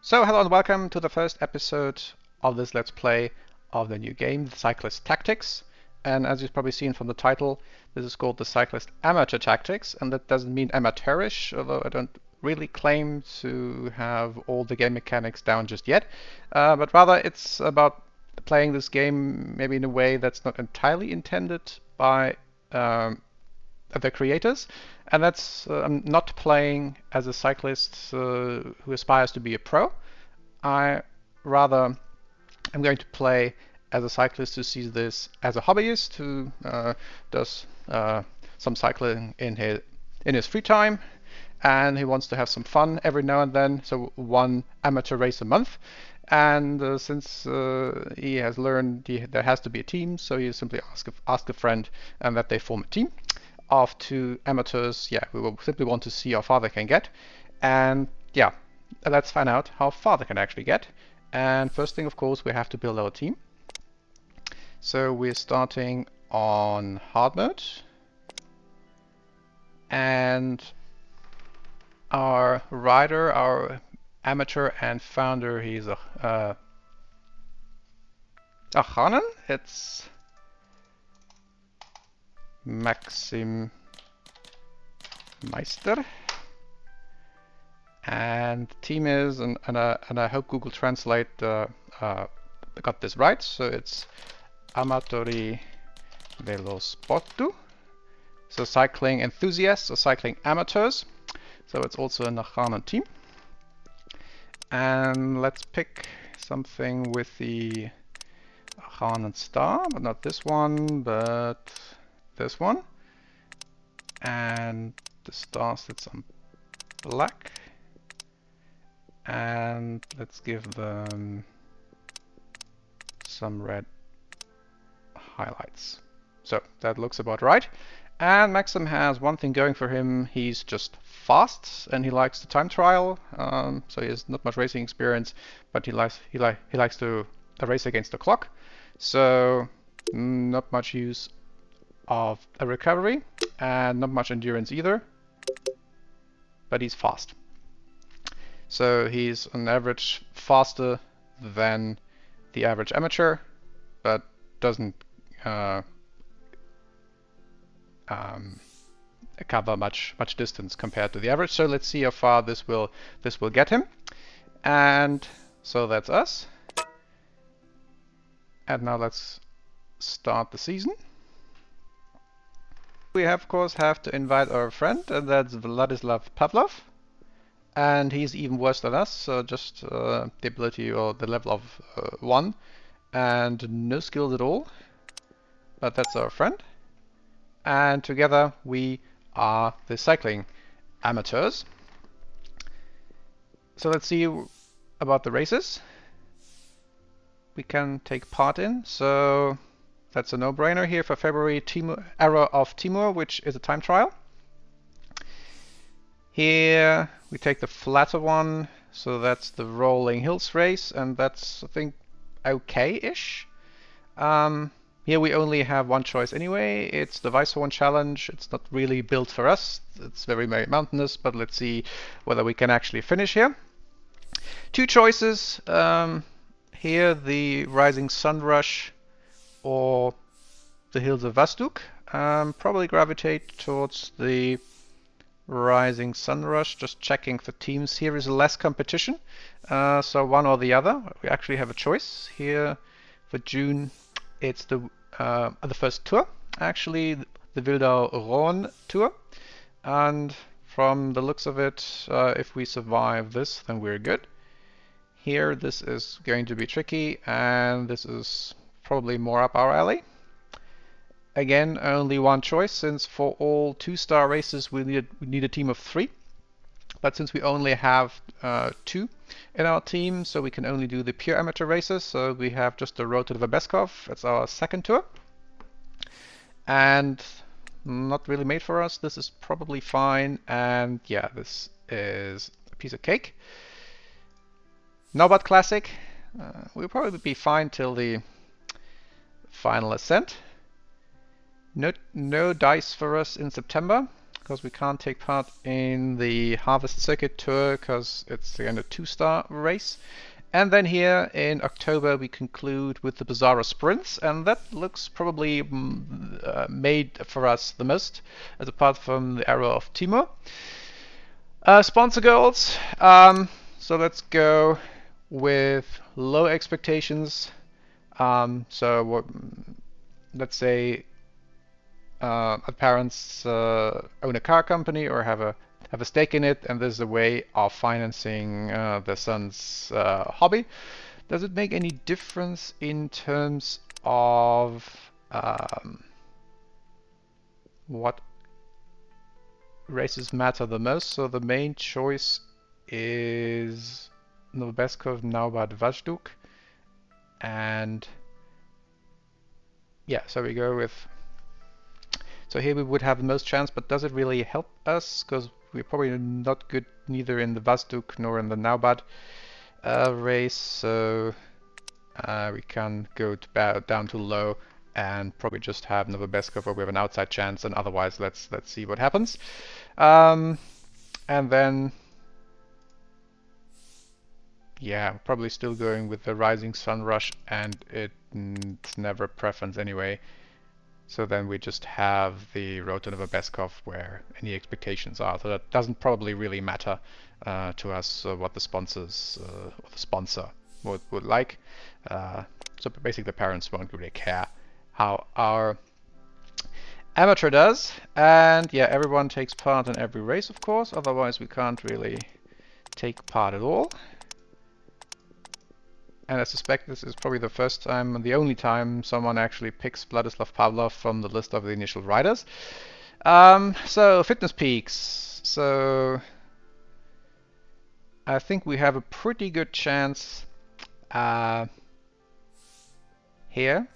So hello and welcome to the first episode of this Let's Play of the new game, Cyclist Tactics. And as you've probably seen from the title, this is called the Cyclist Amateur Tactics, and that doesn't mean amateurish, although I don't really claim to have all the game mechanics down just yet. But rather it's about playing this game maybe in a way that's not entirely intended by the creators, and that's I'm not playing as a cyclist who aspires to be a pro. I rather am going to play as a cyclist who sees this as a hobbyist who does some cycling in his free time, and he wants to have some fun every now and then. So one amateur race a month. And since he has learned there has to be a team, so you simply ask a friend and that they form a team of two amateurs. Yeah, we will simply want to see how far they can get. And yeah, let's find out how far they can actually get. And first thing, of course, we have to build our team. So we're starting on hard mode. And our rider, our amateur and founder, he's a Hanen. It's Maxim Meister. And team is, and I hope Google Translate got this right, so it's Amatori Velosportu. So cycling enthusiasts or cycling amateurs. So it's also a Hanen team. And let's pick something with the Hanen star, but not this one, but this one. And the star sits on black. And let's give them some red highlights. So that looks about right. And Maxim has one thing going for him. He's just fast, and he likes the time trial. So he has not much racing experience, but he likes to race against the clock. So not much use of a recovery, and not much endurance either. But he's fast. So he's on average faster than the average amateur, but doesn't cover much distance compared to the average. So let's see how far this will get him. And so that's us. And now let's start the season. We of course have to invite our friend, and that's Vladislav Pavlov. And he's even worse than us, so just the ability or the level of 1 and no skills at all. But that's our friend. And together we are the cycling amateurs. So let's see about the races we can take part in. So that's a no-brainer here for February, Era of Timur, which is a time trial. Here we take the flatter one, so that's the Rolling Hills race, and that's, I think, okay-ish. Here we only have one choice anyway. It's the Weisshorn Challenge. It's not really built for us. It's very mountainous, but let's see whether we can actually finish here. Two choices. Here the Rising Sun Rush or the Hills of Vastuk. Probably gravitate towards the Rising Sun Rush. Just checking the teams. Here is less competition, so one or the other. We actually have a choice here for June. It's the first tour, actually the Wildau Rhône tour, and from the looks of it, if we survive this, then we're good. Here this is going to be tricky, and this is probably more up our alley. Again, only one choice, since for all 2-star races we need a team of 3. But since we only have 2 in our team, so we can only do the pure amateur races. So we have just the Road to the Verbeskov. That's our second tour. And not really made for us. This is probably fine. And yeah, this is a piece of cake. Norbad Classic. We'll probably be fine till the final ascent. No dice for us in September, because we can't take part in the Harvest Circuit Tour because it's again a 2-star race. And then here in October we conclude with the Bizarro Sprints, and that looks probably made for us the most, as apart from the Arrow of Timur. Sponsor goals. So let's go with low expectations. Let's say our parents own a car company or have a stake in it, and there's a way of financing their son's hobby. Does it make any difference in terms of what races matter the most? So the main choice is Novobeskov, Naubad, Vajduk, and yeah, so we go with. So here we would have the most chance, but does it really help us? Because we're probably not good neither in the Vazduk nor in the Naubad race, so we can go down to low and probably just have Novobeskov where we have an outside chance, and otherwise let's see what happens. And then yeah, probably still going with the Rising Sun Rush, and it's never a preference anyway. So then we just have the Road to Novobeskov where any expectations are. So that doesn't probably really matter to us what the sponsors or the sponsor would like. So basically the parents won't really care how our amateur does. And yeah, everyone takes part in every race, of course. Otherwise we can't really take part at all. And I suspect this is probably the first time and the only time someone actually picks Vladislav Pavlov from the list of the initial riders. So fitness peaks. So I think we have a pretty good chance here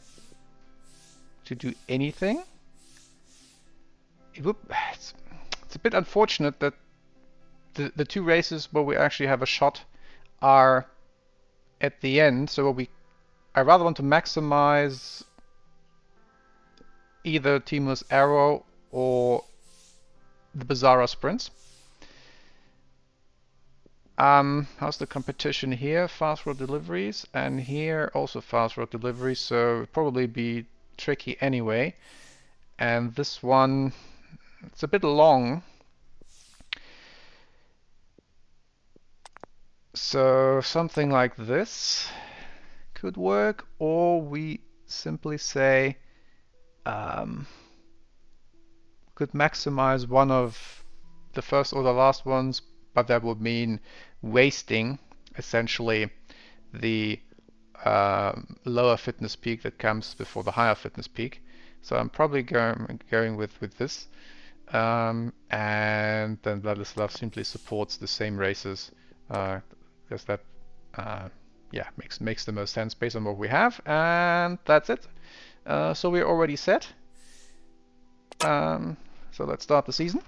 to do anything. It's a bit unfortunate that the two races where we actually have a shot are at the end, so I rather want to maximize either Timur's Arrow or the Bizarro Sprints. How's the competition here? Fast road deliveries, and here also fast road deliveries, so it'll probably be tricky anyway. And this one, it's a bit long. So something like this could work, or we simply say could maximize one of the first or the last ones, but that would mean wasting essentially the lower fitness peak that comes before the higher fitness peak. So I'm probably going with this, and then Vladislav simply supports the same races. Because that yeah, makes the most sense based on what we have, and that's it. So we're already set. So let's start the season.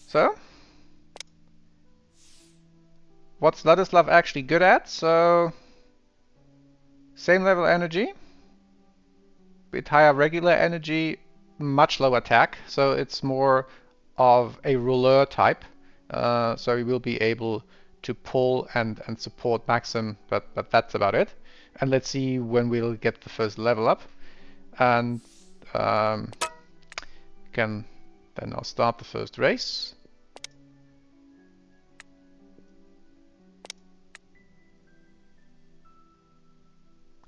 So what's Vladislav actually good at? So same level energy, bit higher regular energy, much lower attack, so it's more of a rouleur type. So he will be able to pull and support Maxim, but that's about it. And let's see when we'll get the first level up. And can then I'll start the first race.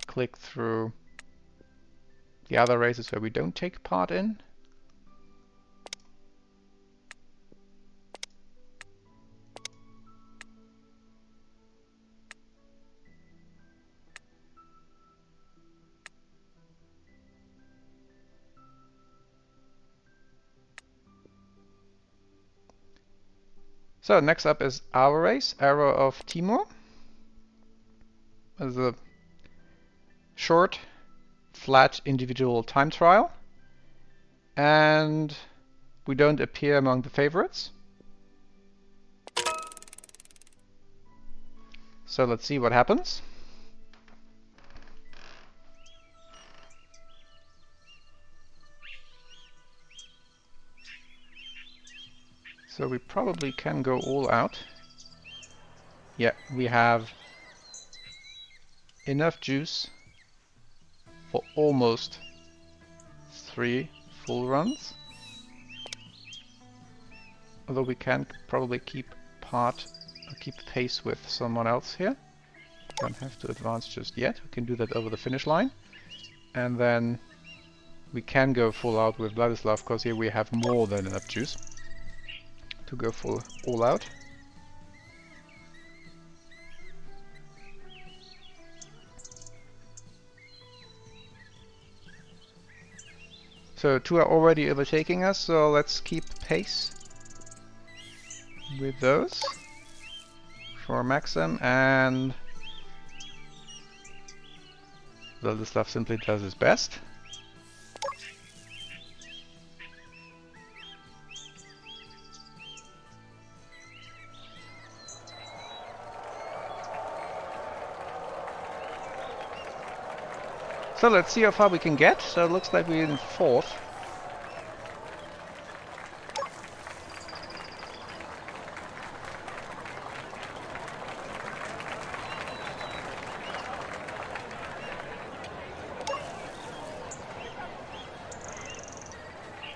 Click through the other races where we don't take part in. So next up is our race, Arrow of Timur. As a short, flat individual time trial, and we don't appear among the favorites. So let's see what happens. So we probably can go all out. Yeah, we have enough juice for almost 3 full runs. Although we can probably keep pace with someone else here. Don't have to advance just yet. We can do that over the finish line. And then we can go full out with Vladislav, because here we have more than enough juice to go all out. So 2 are already overtaking us, so let's keep pace with those for Maxim, and Vladislav simply does his best. So let's see how far we can get. So it looks like we're in 4th.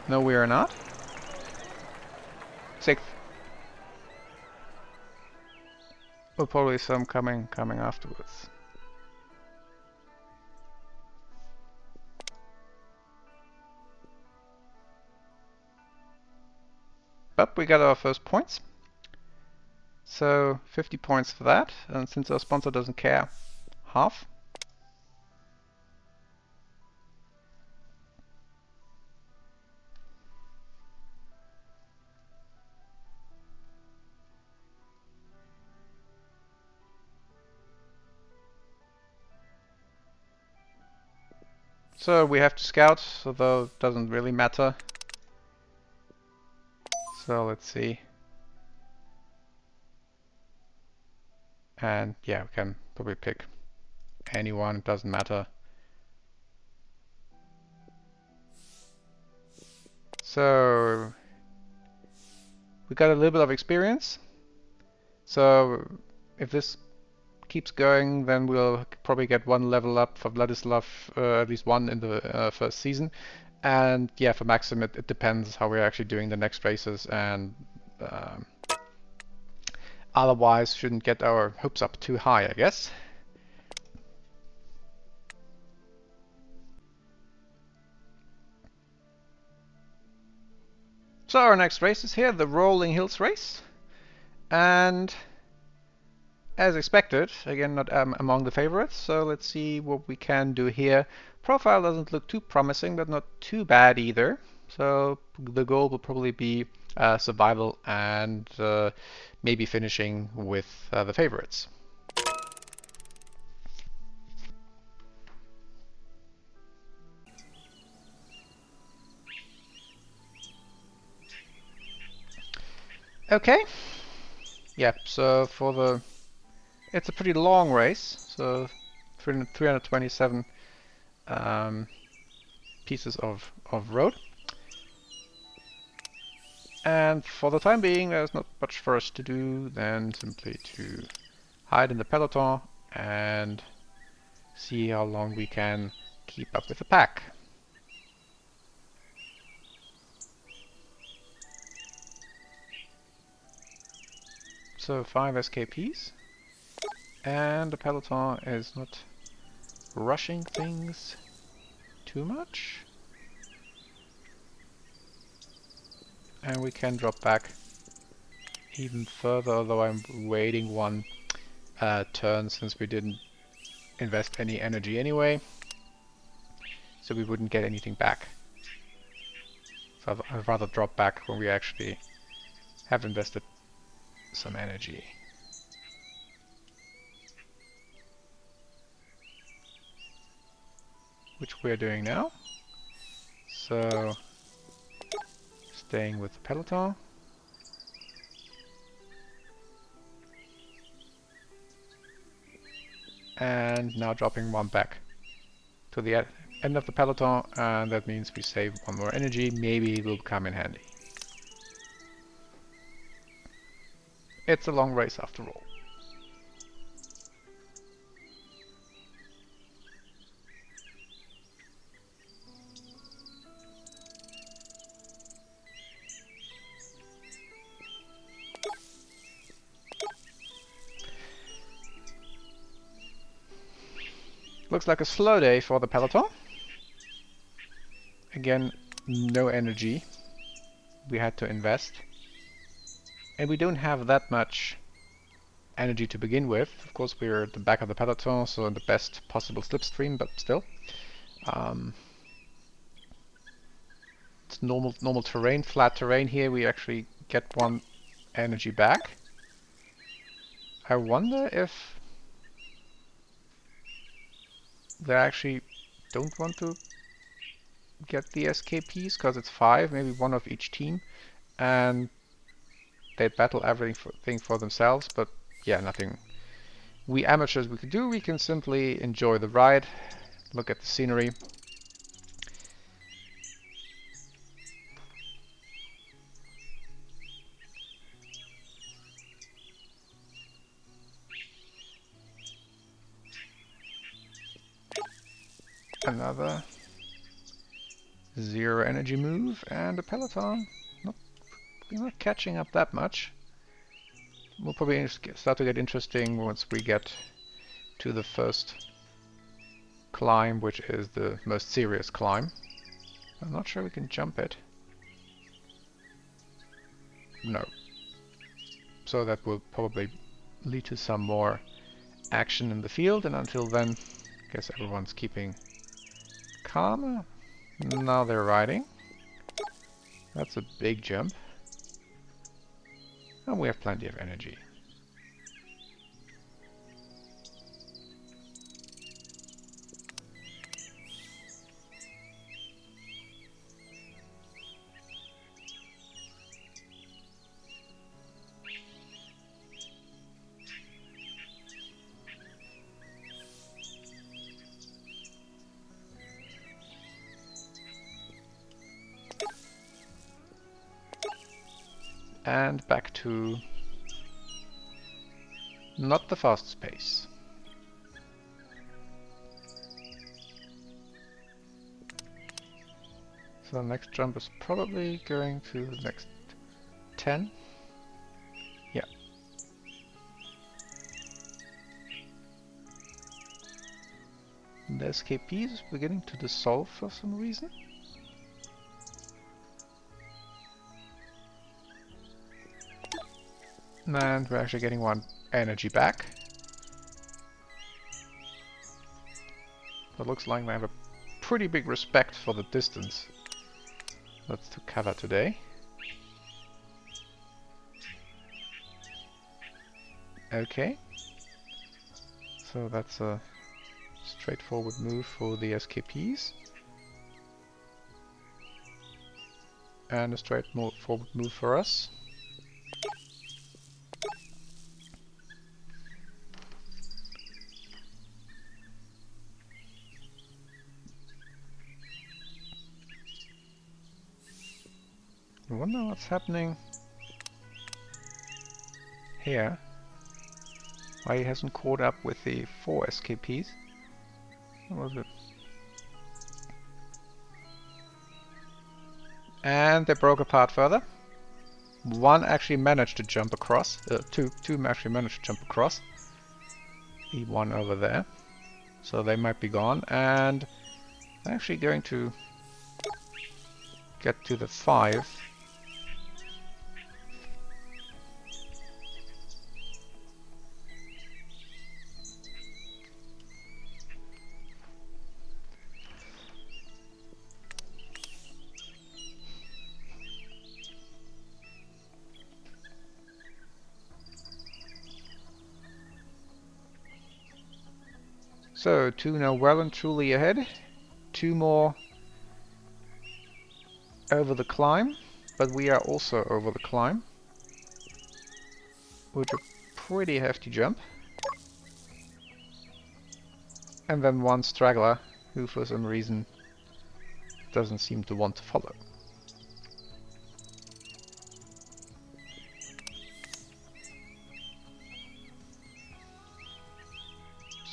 No, we are not. 6th. Well, probably some coming afterwards. But we got our first points. So 50 points for that, and since our sponsor doesn't care, half. So we have to scout, although it doesn't really matter. So let's see. And yeah, we can probably pick anyone, it doesn't matter. So we got a little bit of experience. So if this keeps going, then we'll probably get 1 level up for Vladislav, at least 1 in the first season. And yeah, for Maxim it depends how we're actually doing the next races, and otherwise shouldn't get our hopes up too high, I guess. So our next race is here, the Rolling Hills race. And as expected, again, not among the favorites, so let's see what we can do here. Profile doesn't look too promising, but not too bad either. So the goal will probably be survival and maybe finishing with the favorites. Okay. Yeah, so for the... It's a pretty long race, so 327 pieces of road. And for the time being, there's not much for us to do than simply to hide in the peloton and see how long we can keep up with the pack. So 5 SKPs, and the peloton is not rushing things too much. And we can drop back even further, although I'm waiting 1 turn since we didn't invest any energy anyway, so we wouldn't get anything back. So I'd rather drop back when we actually have invested some energy. Which we're doing now. So staying with the peloton. And now dropping 1 back to the end of the peloton, and that means we save 1 more energy. Maybe it will come in handy. It's a long race after all. Looks like a slow day for the peloton. Again, no energy we had to invest. And we don't have that much energy to begin with. Of course, we're at the back of the peloton, so in the best possible slipstream, but still. It's normal terrain, flat terrain here. We actually get 1 energy back. I wonder if they actually don't want to get the SKPs, because it's 5, maybe 1 of each team, and they battle everything for themselves. But yeah, nothing we amateurs we could do. We can simply enjoy the ride, look at the scenery. Another 0 energy move, and the peloton we're not catching up that much. We'll probably start to get interesting once we get to the first climb, which is the most serious climb. I'm not sure we can jump it. No. So that will probably lead to some more action in the field, and until then, I guess everyone's keeping calm. Now they're riding. That's a big jump. And we have plenty of energy. And back to not the fastest pace. So the next jump is probably going to the next 10. Yeah. The SKP is beginning to dissolve for some reason. And we're actually getting 1 energy back. It looks like they have a pretty big respect for the distance that's to cover today. Okay. So that's a straightforward move for the SKPs. And a straightforward move for us. I wonder what's happening here. Why he hasn't caught up with the 4 SKPs. What was it? And they broke apart further. 1 actually managed to jump across. Two actually managed to jump across. The 1 over there. So they might be gone. And I'm actually going to get to the 5. So 2 now well and truly ahead. 2 more over the climb, but we are also over the climb, which is a pretty hefty jump. And then 1 straggler who for some reason doesn't seem to want to follow.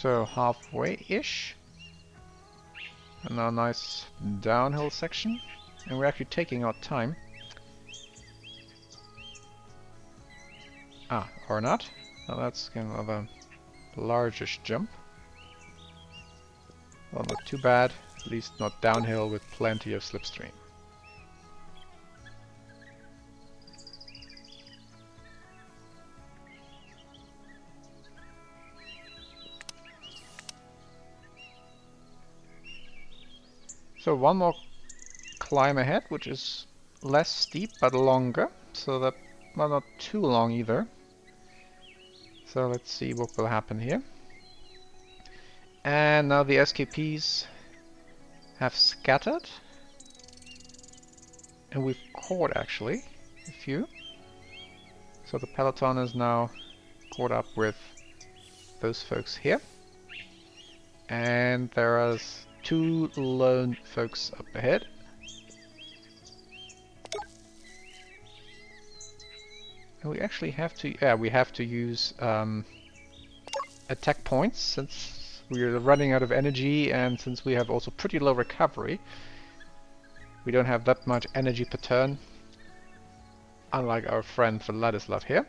So halfway-ish. And now a nice downhill section. And we're actually taking our time. Ah, or not. Well, that's kind of a largish jump. Well, not too bad. At least not downhill with plenty of slipstream. So one more climb ahead, which is less steep but longer. So that, well, not too long either. So let's see what will happen here. And now the SKPs have scattered. And we've caught actually a few. So the peloton is now caught up with those folks here. And there are two lone folks up ahead. And we actually have to, yeah, we have to use attack points since we are running out of energy and since we have also pretty low recovery. We don't have that much energy per turn, unlike our friend Vladislav here.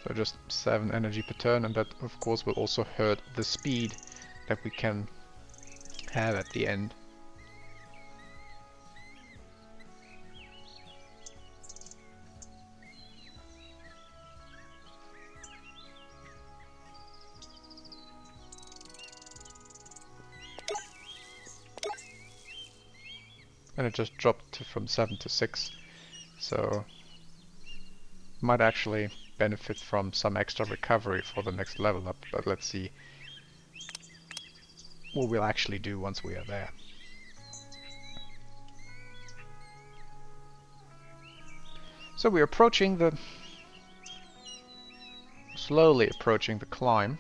So just 7 energy per turn, and that of course will also hurt the speed that we can have at the end. And it just dropped from 7 to 6, so might actually benefit from some extra recovery for the next level up, but let's see what we'll actually do once we are there. So we're slowly approaching the climb.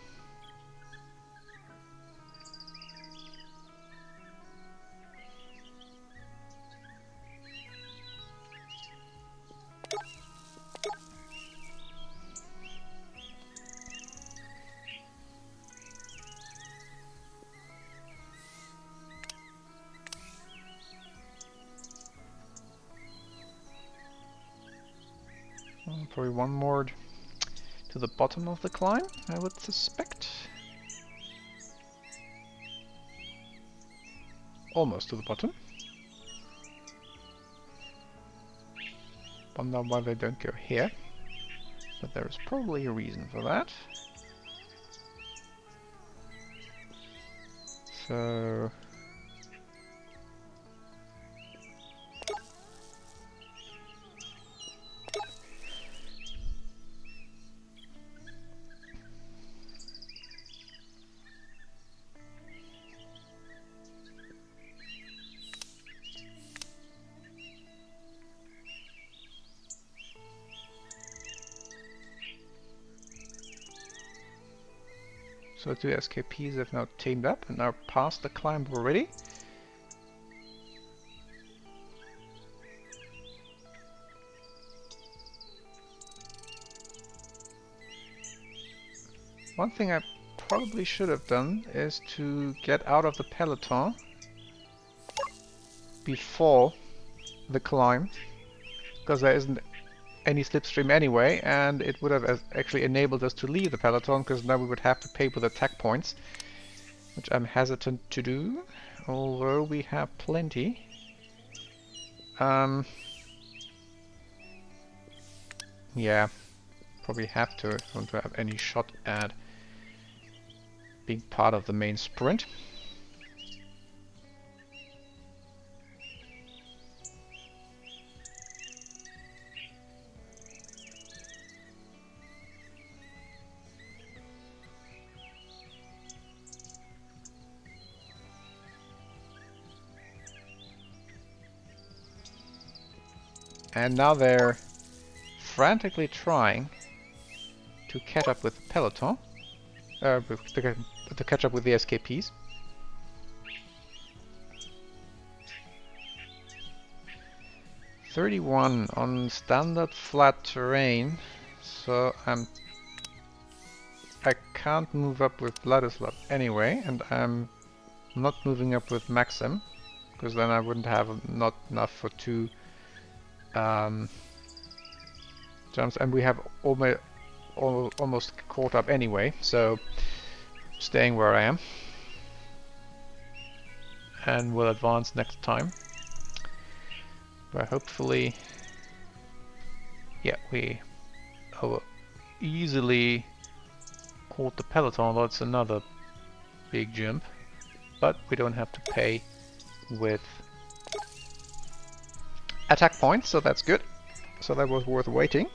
Probably one more to the bottom of the climb, I would suspect. Almost to the bottom. Wonder why they don't go here, but there is probably a reason for that. So So two SKPs have now teamed up and are past the climb already. One thing I probably should have done is to get out of the peloton before the climb, because there isn't any slipstream anyway, and it would have actually enabled us to leave the peloton, because now we would have to pay with attack points, which I'm hesitant to do, although we have plenty. Yeah, probably have to if I want to have any shot at being part of the main sprint. And now they're frantically trying to catch up with the peloton, to catch up with the SKPs. (31) on standard flat terrain, so I'm I can't move up with Vladislav anyway, and I'm not moving up with Maxim, because then I wouldn't have not enough for two jumps, and we have almost caught up anyway, so staying where I am, and we'll advance next time. But hopefully, yeah, we easily caught the peloton. That's another big jump, but we don't have to pay with attack points, so that's good. So that was worth waiting.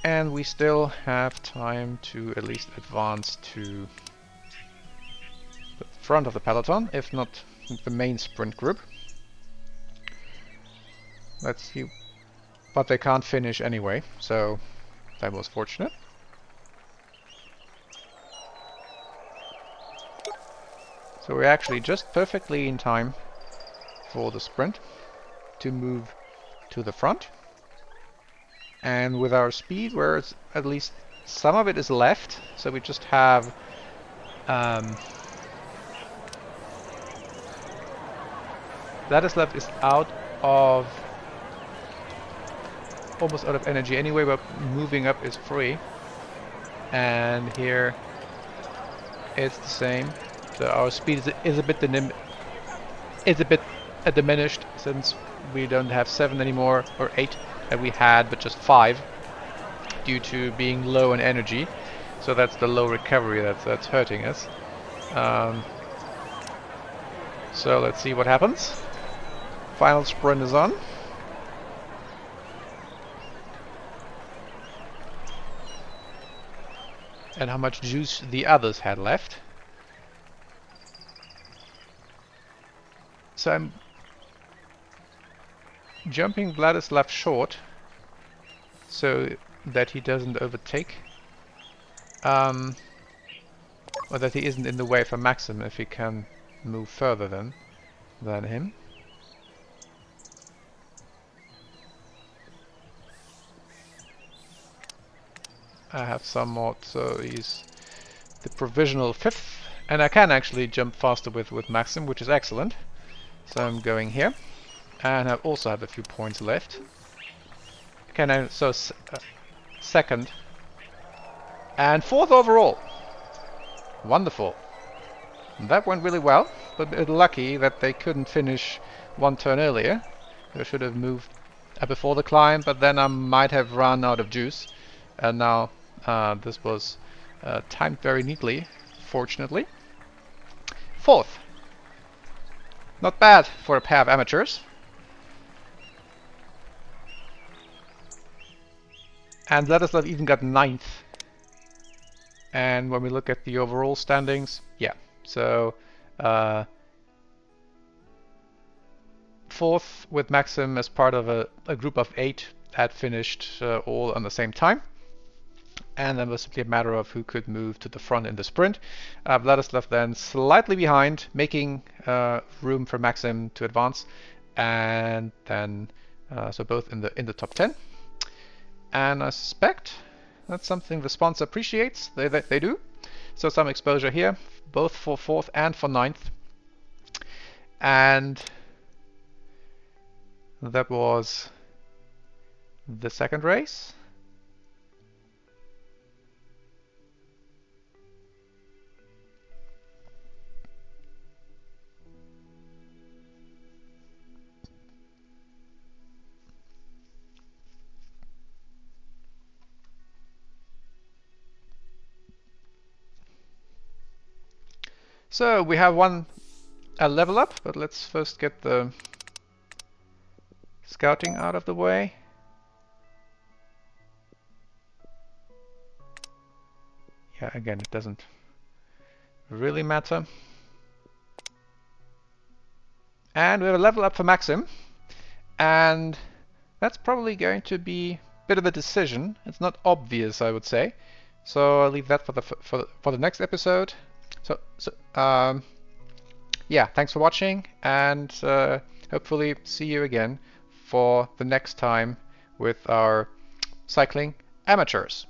And we still have time to at least advance to the front of the peloton, if not the main sprint group. Let's see. But they can't finish anyway, so that was fortunate. So we're actually just perfectly in time for the sprint to move to the front. And with our speed, where it's at least some of it is left, so we just have Vladislav is almost out of energy anyway, but moving up is free. And here it's the same. So our speed is a bit diminished, since we don't have 7 anymore, or 8 that we had, but just 5 due to being low in energy. So that's the low recovery that's hurting us. So let's see what happens. Final sprint is on. And how much juice the others had left. So I'm jumping Vladislav short so that he doesn't overtake. Or that he isn't in the way for Maxim if he can move further than him. I have some mod, so he's the provisional 5th, and I can actually jump faster with Maxim, which is excellent. So I'm going here, and I also have a few points left. Okay, now so second and 4th overall. Wonderful. That went really well, but lucky that they couldn't finish one turn earlier. They should have moved before the climb, but then I might have run out of juice. And now this was timed very neatly, fortunately. 4th. Not bad for a pair of amateurs. And Vladislav even got 9th. And when we look at the overall standings, yeah. So 4th with Maxim as part of a group of 8 that finished all on the same time. And then it was simply a matter of who could move to the front in the sprint. Vladislav then slightly behind, making room for Maxim to advance, and then so both in the top 10. And I suspect that's something the sponsor appreciates. They do. So some exposure here, both for 4th and for 9th. And that was the second race. So we have a level up, but let's first get the scouting out of the way. Yeah, again, it doesn't really matter. And we have a level up for Maxim, and that's probably going to be a bit of a decision. It's not obvious, I would say. So I'll leave that for the next episode. So yeah, thanks for watching, and hopefully see you again for the next time with our cycling amateurs.